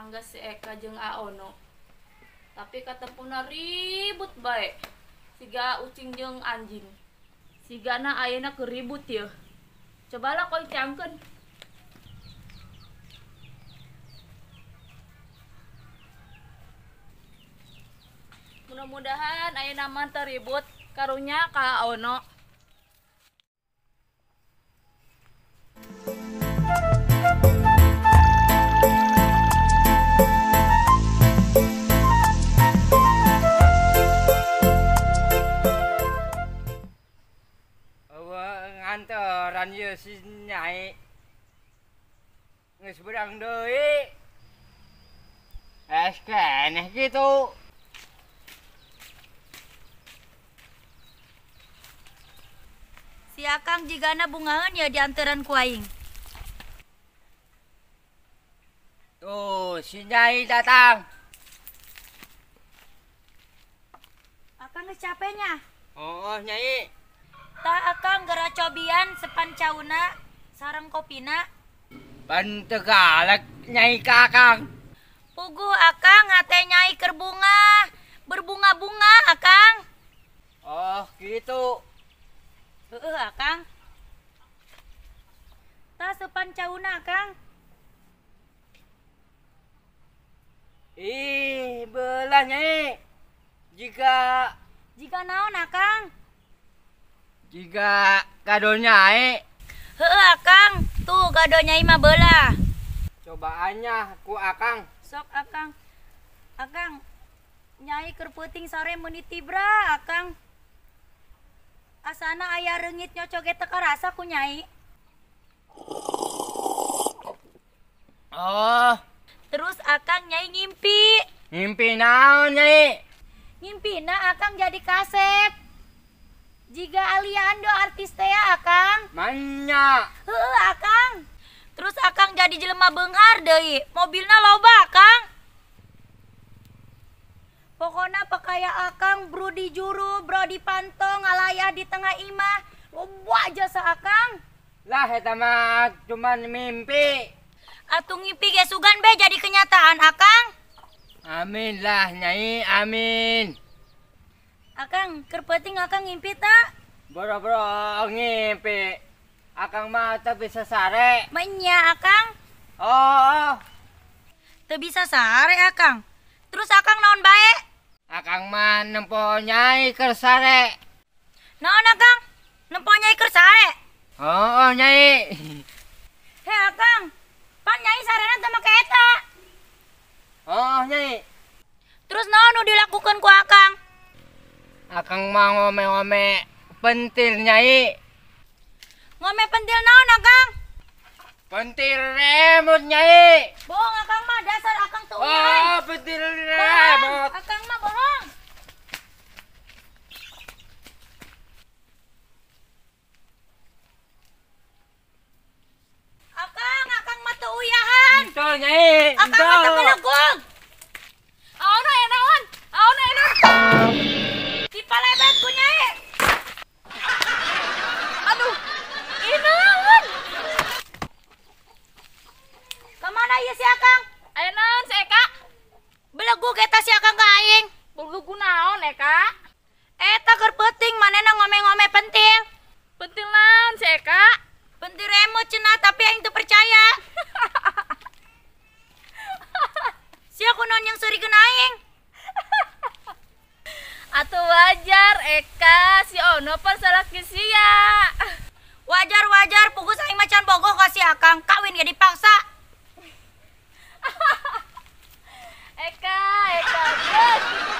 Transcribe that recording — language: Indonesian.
mangga si Eka jeung Aono. Tapi katepuna ribut bae. Siga ucing jeung anjing. Sigana ayeuna keur ribut yeuh. Cobalah koy camkeun. Mudah-mudahan ayeuna mah teu ribut karunya ka Aono. Nganteran ye si Nyai geus beurang deui. Keneh gitu. Si Akang jigana bungahan ya dianteran ku aing. Tuh, si Nyai datang. Akang geus capeknya. Oh, Nyai. Ta Akang geura cobian sepancauna sareng kopina. Pan teu galak Nyai ka Akang. Puguh Akang hate Nyai keur bunga, berbunga-bunga Akang. Oh, gitu. Heueuh Akang. Ta sepancauna Akang. Ih, belah Nyai. Jika naon Akang? Jika kado Nyai. Heueuh Akang, tuh gado Nyai mah beula. Cobaannya ku Akang. Sok Akang. Akang, Nyai keur peuting sare meuni tibra Akang. Asana aya reungit nyocoget teu karasa ku Nyai. Oh, Terus Akang Nyai ngimpi. ngimpi naon Nyai? Ngimpina Akang jadi kasep. Jiga Aliando artis teh Akang. Manya. Heueuh Akang. Terus Akang jadi jelema beunghar deui. Mobilna loba Akang. Pokona pakaya Akang brudi juru, brodi pantong, ngalayah di tengah imah. Loba jasa Akang. Lah eta mah cuman mimpi. Atuh ngimpi ge sugan be jadi kenyataan Akang. Amin lah Nyai, amin. Akang, keur peuting Akang ngimpi tak? Boro-boro ngimpi. Akang mah teu bisa sare. Menya Akang. Oh, Teu bisa sare Akang. Terus Akang naon bae? Akang mah nempo Nyai keur sare. Naon Akang? Nempo Nyai keur sare? Oh, Nyai. Heh Akang, pan Nyai sarena teu make eta. Oh, Nyai. Terus naon nu dilakukeun ku Akang? Akang mah ngome-ngome pentil Nyai. Ngome pentil naon Akang? Pentil remote Nyai. Bohong Akang mah dasar Akang teu Oh, uyan. pentil Bohong, remote. Akang mah bohong. Akang mah teu uyahan. Entol Nyai. Akang mah teu belegog. Aono ya naon? Aono ya naon? Dipalebet ku Nyai. Aduh. Ih naon? Kemana ieu si Akang? Aya naon si Eka? Belegog eta si Akang ka aing. Bulgugu naon Eka? Eta keur peuting manehna ngome-ngome pentil. Pentil naon si Eka? Pentil remote cenah tapi aing teu percaya. Sia kunaon yang seurikeun aing? Atuh wajar Eka, si Ono pas salaki sia. Wajar pugus aing macan bogoh ka si Akang, kawin ge dipaksa. Eka, geus kitu